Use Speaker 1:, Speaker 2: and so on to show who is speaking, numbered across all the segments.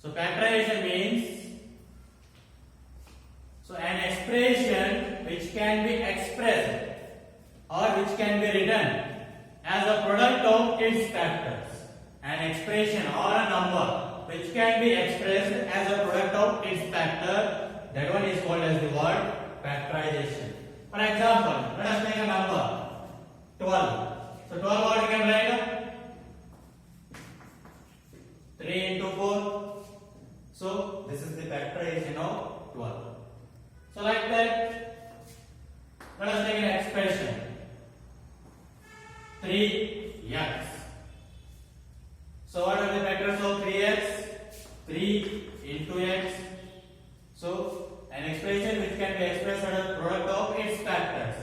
Speaker 1: So factorization means an expression which can be expressed or which can be written as a product of its factors. An expression or a number which can be expressed as a product of its factor, that one is called as the word factorization. For example, let us take a number 12. So 12 what we can write? 3 into 4. So this is the factorization of 12. So like that, let us take an expression 3x. So what are the factors of 3x? 3 into x. So an expression which can be expressed as a product of its factors.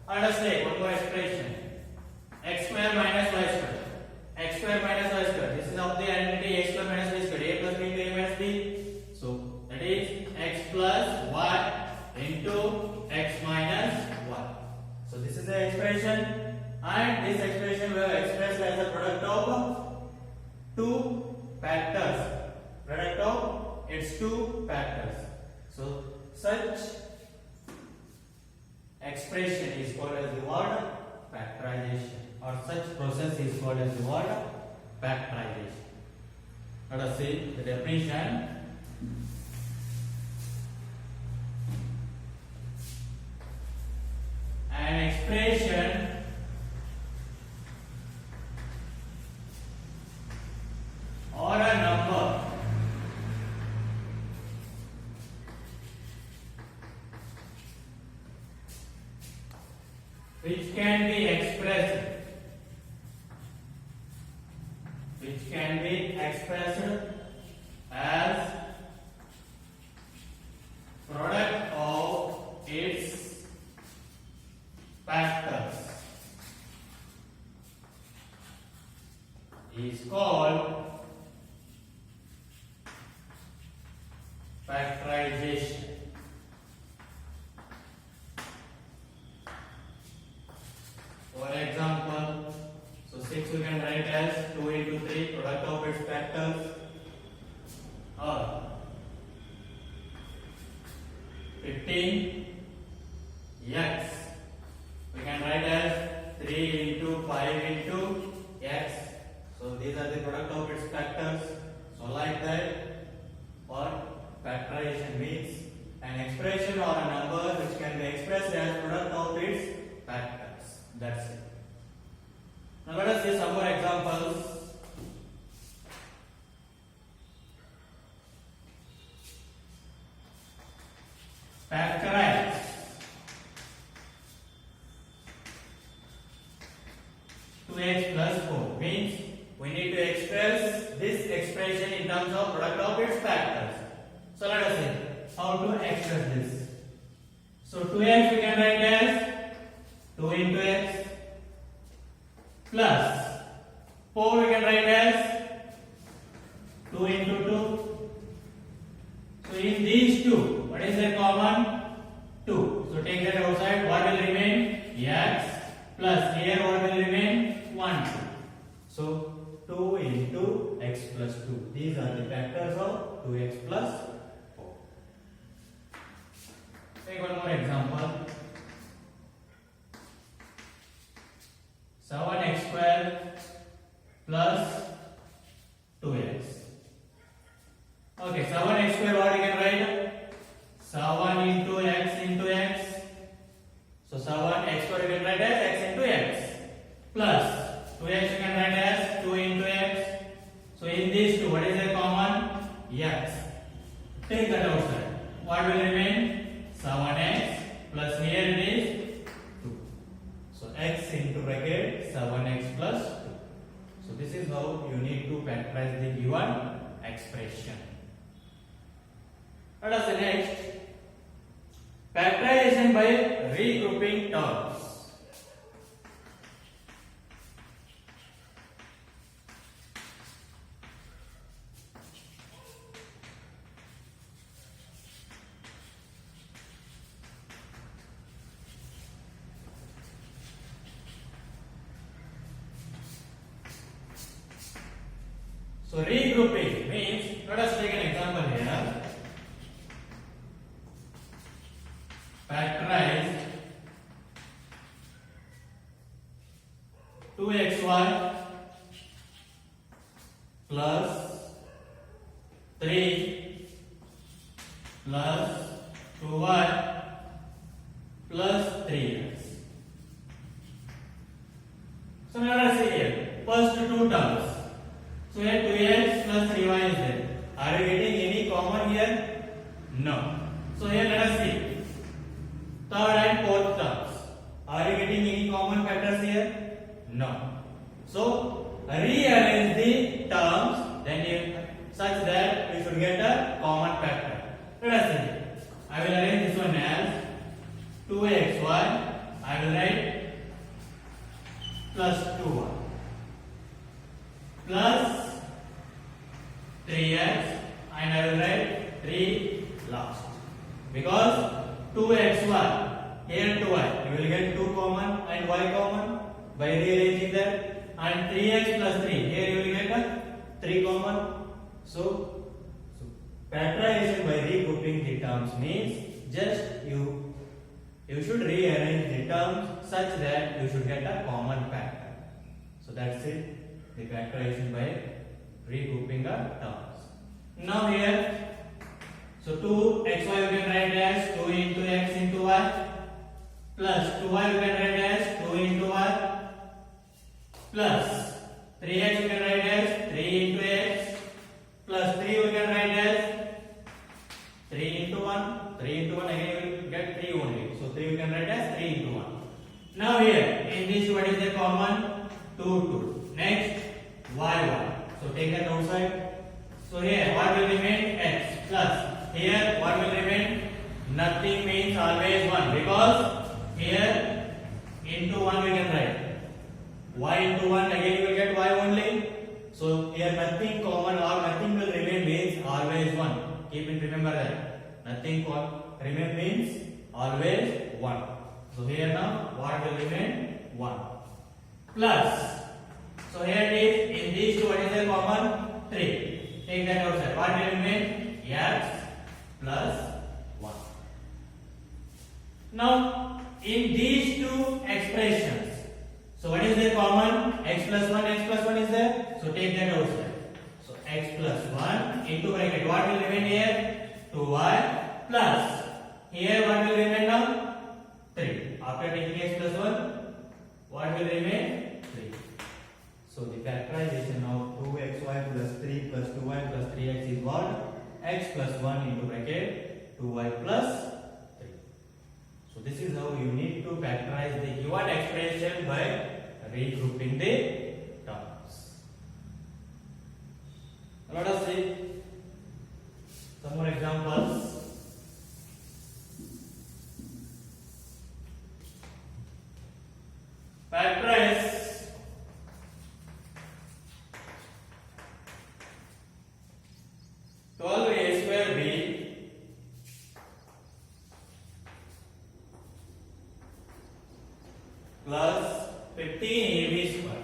Speaker 1: Let us take one more expression, x square minus y square. X square minus y square. This is of the identity a square minus b square. A plus b into a minus b. So that is x plus y into x minus y. So this is the expression, and this expression we have expressed as a product of two factors. Product of its two factors. So such expression is called as the word factorization, or such process is called as the word factorization. Let us see the definition. An expression or a number which can be expressed as product of its factors is called factorization. For example, so 6 we can write as 2 into 3 product of its factors, or 15 x we can write as 3 into 5 into x. So these are the product of its factors. So like that, or factorization means an expression or a number which can be expressed as product of its factors. That's it. Now let us see some more examples. Factorize 2x plus 4 means we need to express this expression in terms of product of its factors. So let us see how to express this. So 2x we can write as 2 into x plus 4 we can write as 2 into 2. So in these two, what is the common? 2. So take that outside. What will remain? X plus here what will remain? 1 2. So 2 into x plus 2. These are the factors of 2x plus 4. Take one more example. 7x square plus 2x. Okay, 7x square what you can write? 7 into x. So 7x square you can write as x into x plus 2x you can write as 2 into x. So in these two, what is the common? X. Take that outside. What will remain? 7x plus here it is 2. So x into bracket 7x plus 2. So this is how you need to factorize the given expression. Let us see next. Factorization by regrouping terms. So regrouping means, let us take an example here. Factorize 2xy plus 3 plus 2y plus 3x. So let us see here. First two terms. So here 2x plus 3y is there. Are you getting any common here? No. So here let us see. Third and fourth terms. Are you getting any common factors here? No. So rearrange the terms such that you should get a common factor. Let us see. I will arrange this one as 2xy. I will write plus 2y plus 3x, and I will write 3 last. Because 2xy, here 2y, you will get 2 common and y common by rearranging that, and 3x plus 3, here you will get a 3 common. So factorization by regrouping the terms means just you should rearrange the terms such that you should get a common factor. So that's it, the factorization by regrouping the terms. Now here, so 2xy you can write as 2 into x into y plus 2y you can write as 2 into y plus 3x you can write as 3 into x plus 3 you can write as 3 into 1. 3 into 1 again you will get 3 only. So 3 you can write as 3 into 1. Now here in this what is the common? 2 2. Next y. So take that outside. So here what will remain? X plus. Here what will remain? Nothing means always 1, because here into 1 we can write. Y into 1 again you will get y only. So here nothing common or nothing will remain means always 1. Keep it, remember that. Nothing remain means always 1. So here now what will remain? 1. Plus. So here it is, in these two what is the common? 3. Take that outside. What will remain? X plus 1. Now in these two expressions, so what is the common? X plus 1 is there. So take that outside. So x plus 1 into bracket. What will remain here? 2y plus. Here what will remain now? 3. After taking x plus 1, what will remain? 3. So the factorization of 2xy plus 3 plus 2y plus 3x is what? X plus 1 into bracket 2y plus 3. So this is how you need to factorize the given expression by regrouping the terms. Let us see some more examples. Factorize 12a square b plus 15ab square.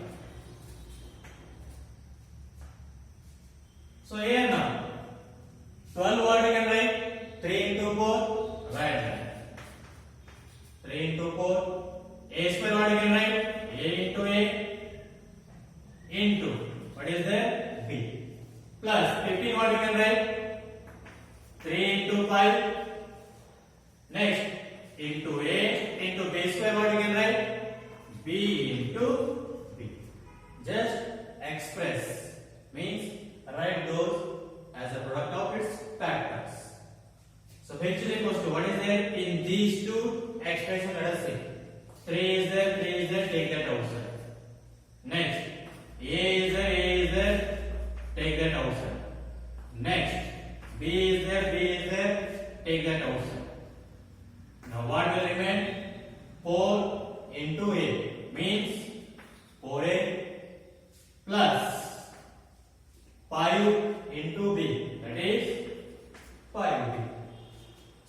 Speaker 1: So here now 12 what we can write? 3 into 4, right. 3 into 4. A square what we can write? A into A into what is there? B. Plus 15 what we can write? 3 into 5. Next into A into B square what we can write? B into B. Just express means write those as a product of its factors. So which is equals to what is there in these two expressions? Let us see. 3 is there, take that outside. Next, A is there, take that outside. Next, B is there, take that outside. Now what will remain? 4 into A means 4A plus 5 into B, that is 5B.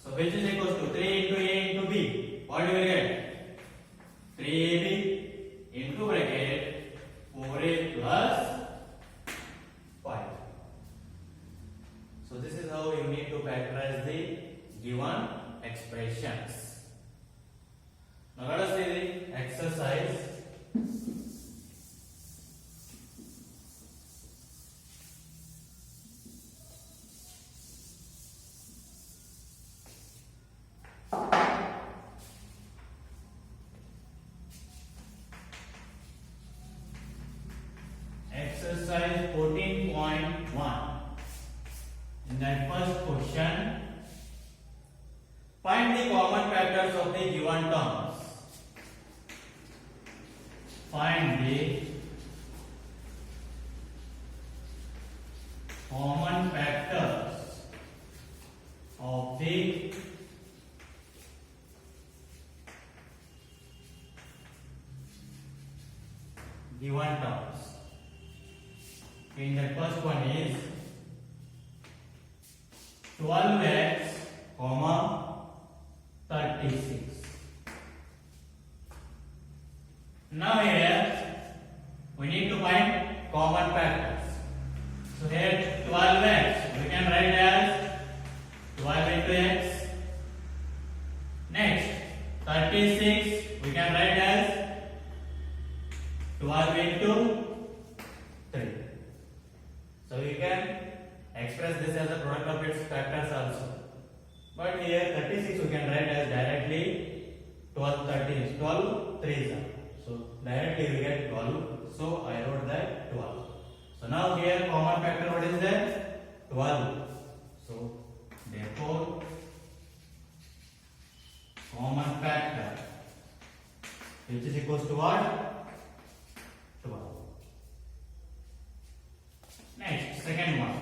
Speaker 1: So which is equals to 3 into A into B. What do we get? 3AB into bracket 4A plus 5. factorize the given expressions. Now let us see the exercise. Exercise 14.1. In that first question, find the common factors of the given terms. Find the common factors of the given terms. In the first one is 12x, 36. Now here we need to find common factors. So here 12x we can write as 12 into x. Next 36 we can write as 12 into 3. So we can express this as a product of its factors also. But here 36 we can write as directly 12 30 12 3s are. So directly we get 12. So I wrote that 12. So now here common factor what is there? 12. So therefore common factor which is equals to what? 12. Next, second one.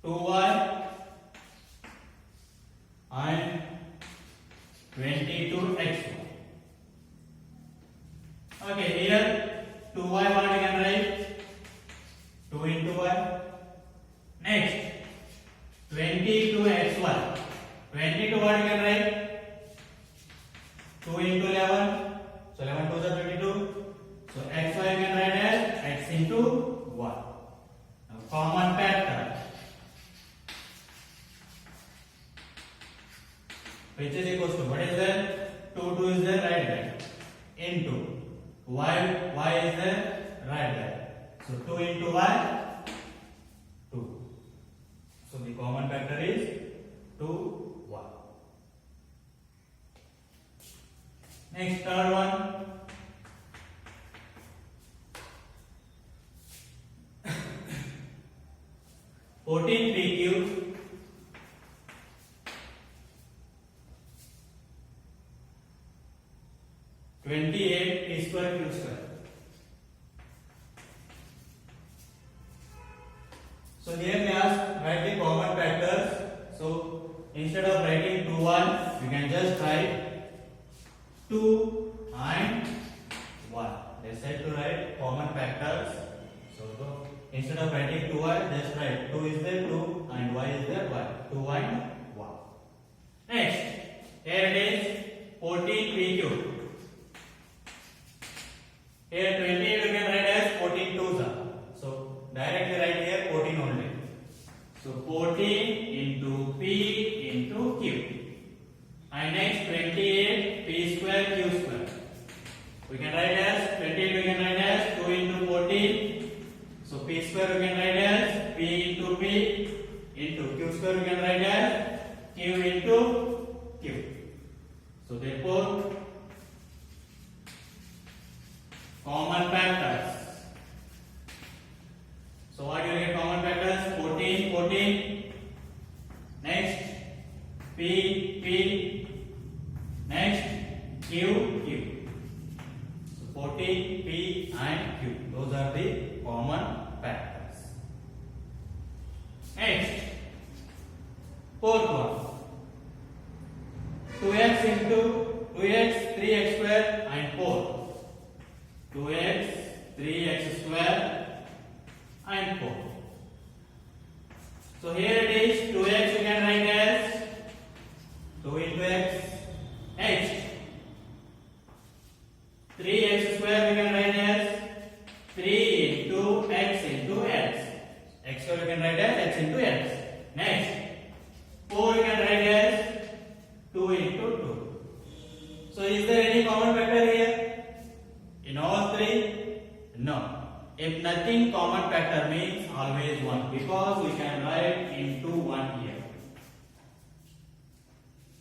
Speaker 1: 2y and 22xy. Okay, here 2y what we can write? 2 into y. Next, 22xy. 22 what we can write? 2 into 11. So 11 2 is 22. So xy we can write as x into y. Now common factor which is equals to what is there? 2 2 is there right there into y is there right there. So 2 into y 2. So the common factor is 2y. Next third one. 14 p cube 28 p square q square. So here we ask write the common factors. So instead of writing 2 1 you can just write 2 and 1. They said to write common factors. So instead of writing 2y, just write 2 is there 2 and y is there y. 2 and 1. Next, here it is 14 p cube. Here 28 we can write as 14 2s are. So directly write here 14 only. So 14 into p into q. And next 28 p square q square. We can write as 28 we can write as 2 into 14. So p square we can write as p into p into q square we can write as q into q. So therefore common factors. So what you get common factors? 14 14. Next p p. Next q q. So 14 p and q. Those are the common factors. Next, fourth one. 2x into 2x, 3x square and 4. 2x, 3x square and 4. So here it is 2x we can write as 2 into x. Next 3x square we can write as 3 into x into x. X square we can write as x into x. means always 1 because we can write into 1 here.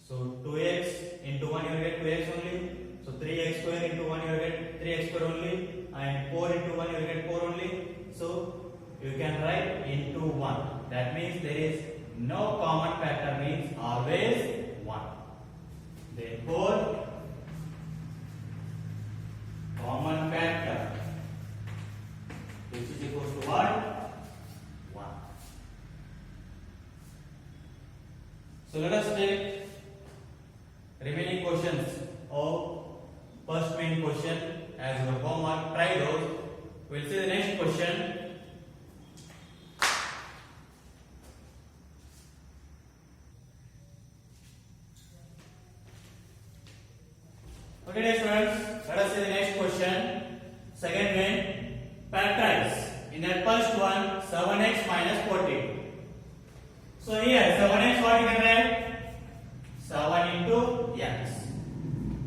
Speaker 1: So 2x into 1 you will get 2x only. So 3x square into 1 you will get 3x square only, and 4 into 1 you will get 4 only. So you can write into 1. That means there is no common factor, means always 1. Therefore common factor which is equals to what? 1. So let us take remaining questions of first main question as your homework. Try those. We'll see the next question. Okay, dear students, let us see the next question. Second main, factorize. In that first one, 7x minus 40. So here 7x what you can write? 7 into x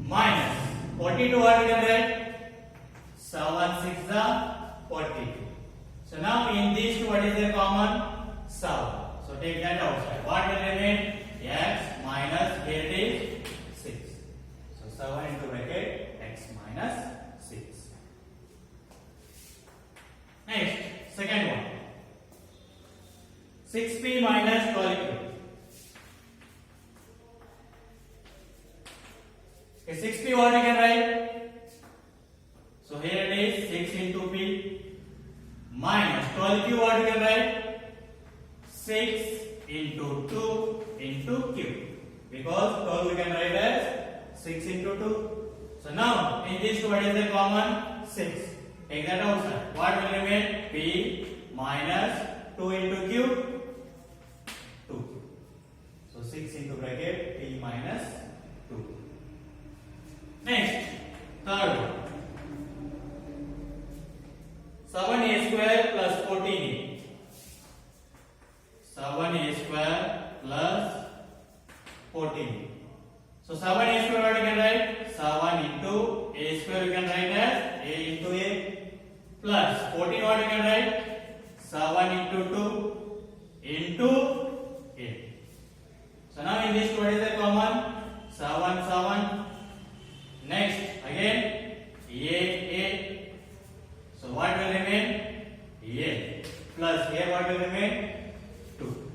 Speaker 1: minus 42 what you can write? 7 6 40. So now in these two what is the common? 7. So take that outside. What will remain? X minus here it is 6. So 7 into bracket x minus 6. Next, second one. 6p minus 12q. Okay, 6p what you can write? So here it is 6 into p minus 12q what you can write? 6 into 2 into q. Because 12 we can write as 6 into 2. So now in this two what is the common? 6. Take that outside. What will remain? P minus 2 into q. 2. So 6 into bracket p minus 2. Next, third one. 7a square plus 14a. 7a square plus 14a. So 7a square what you can write? 7 into a square you can write as a into a plus 14 what you can write? 7 into 2 into a. So now in this what is the common? 7 7. Next again a. So what will remain? A plus here what will remain? 2.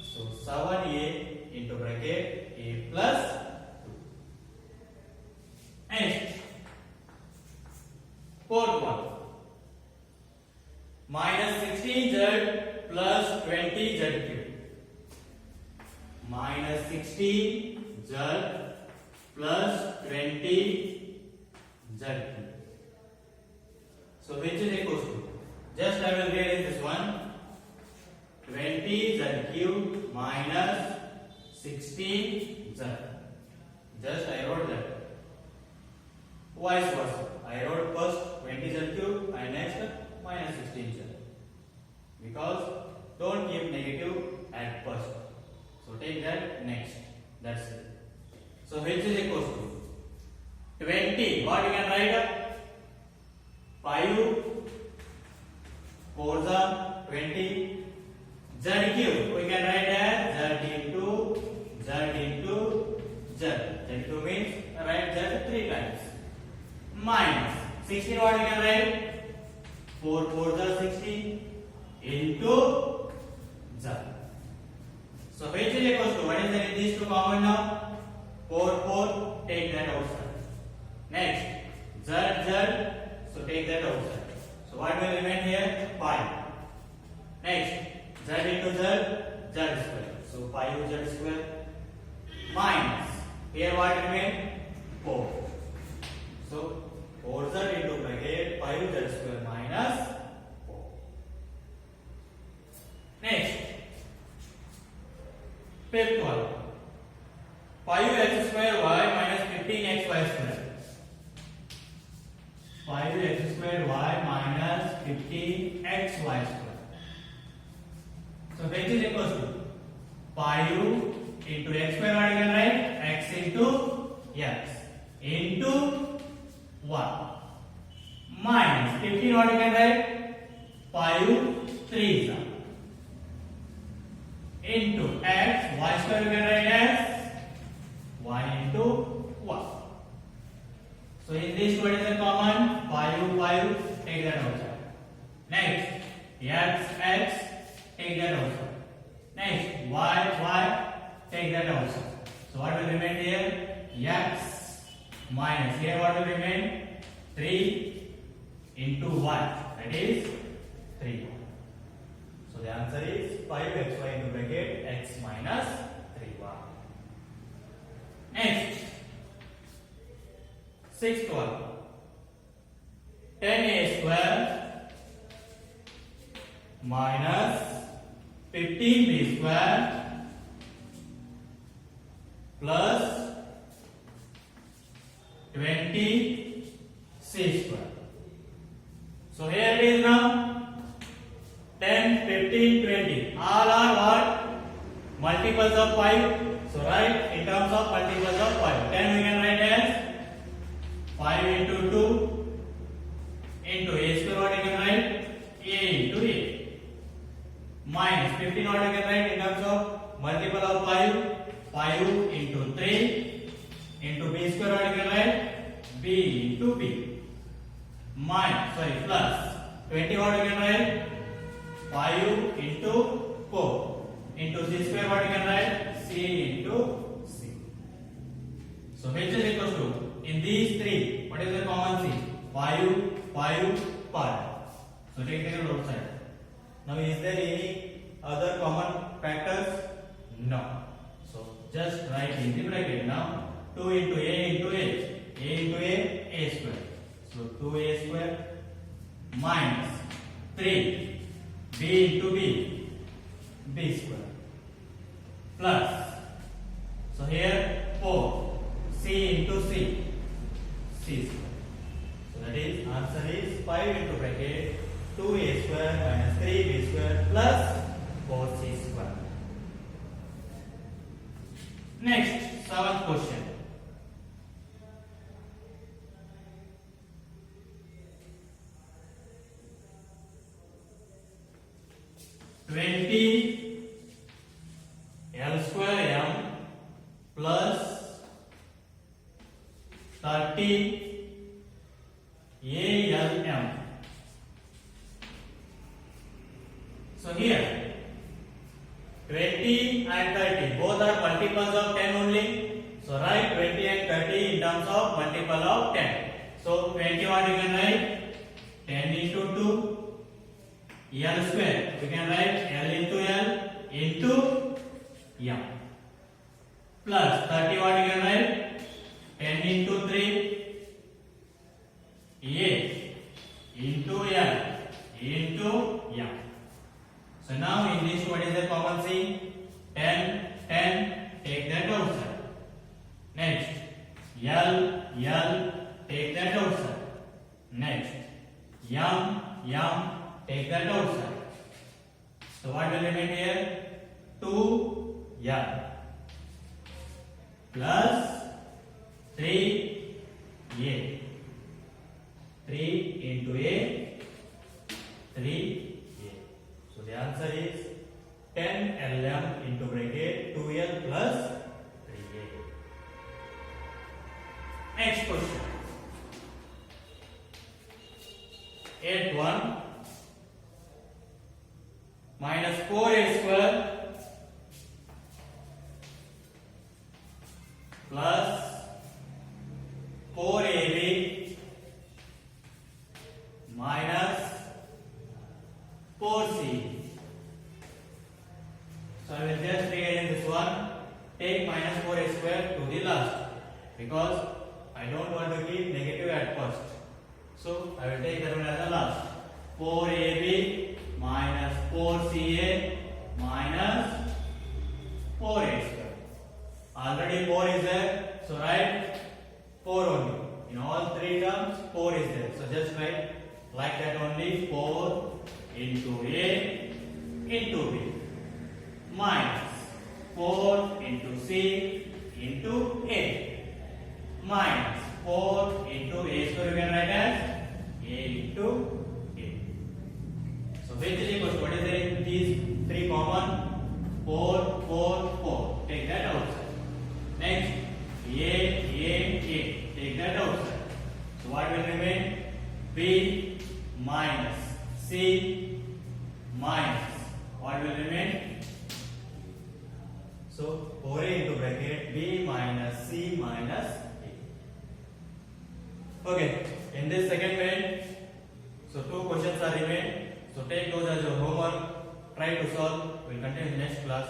Speaker 1: So 7a into bracket a plus 2. Next, fourth one. Minus 16z plus 20z cube. Minus 16z plus 20z cube. So which is equals to? Just I will rearrange this one. 20z cube minus 16z. Just I wrote that. Vice versa. I wrote first 20z cube and next minus 16z. Because don't give negative at first. So take that next. That's it. So which is equals to 20. What you can write? 5 4 is 20. Z cube we can write as z into z. Z2 means write z 3 times. Minus 16 what you can write? 4 4 is 16 into z. So which is equals to what is there in these two common now? 4 4, take that outside. Next z. So take that outside. So what will remain here? 5. Next z into z square. So 5z square minus here what remain? 4. So 4z into bracket 5z square minus 4. Next, fifth one. 5x square y minus 15xy square. 5x square y minus 15xy square. So which is equals to 5 into x square what you can write? X into x into 1 minus 15 what you can write? 5 3 into x, y square you can write as y into 1. So in this what is the common? 5, take that outside. Next, x, take that outside. Next, y, take that outside. So what will remain here? X minus, here what will remain? 3 into 1, that is 3. So the answer is 5xy into bracket x minus 3y. Next, sixth one, 10a square minus 15b square plus 20c square. So here it is now 10, 15, 20. All are what? Multiples of 5. So write in terms of multiples of 5. 10 we can write as 5 into 2 into a square, what you can write? A into a. Minus 15, what you can write in terms of multiple of 5? 5 into 3 into b square, what you can write? B into b. Plus 20, what you can write? 5 into 4 into c square, what you can write? C into c. So h is equals to, in these three, what is the common c? 5, 5, 5. So take it outside. Now is there any other common factors? No. So just write in the bracket now. 2 into a into a square. So 2a square minus 3 b into b square plus, so here 4 c into c square. So that is answer is 5 into bracket 2a square minus 3b square plus 4c square. Next, seventh question. L square m plus 30 ALM. So here 20 and 30 both are multiples of 10 only. So write 20 and 30 in terms of multiple of 10. So 20 what you can write? 10 into 2 L square. We can write L into M plus 30 what you can write? 10 into 3 A into L into M. So now in this what is the common thing? 10, take that outside. Next, L, take that outside. Next, M, take that outside. So what will remain here? 2L plus 3A. 3 into A, 3A. So the answer is 10 LM into bracket 2L plus 3A. Next question. 8-1 minus 4A square plus 4AB minus 4C. So I will just rearrange this one. Take minus 4A square to the last because I don't want to keep negative at first. So I will take that one as the last. 4AB minus 4CA minus 4A square. Already 4 is there. So write 4 only. In all three terms 4 is there. So just write like that only. 4 into A into B minus 4 into C into A minus 4 into A square, you can write as A into A. So which is equal to what is 1, 4, 4, 4. Take that outside. Next, A. Take that outside. So what will remain? B minus C minus. What will remain? So 4A into bracket B minus C minus A. Okay. In this second main, so 2 questions are remain. So take those as your homework. Try to solve. We'll continue in the next class.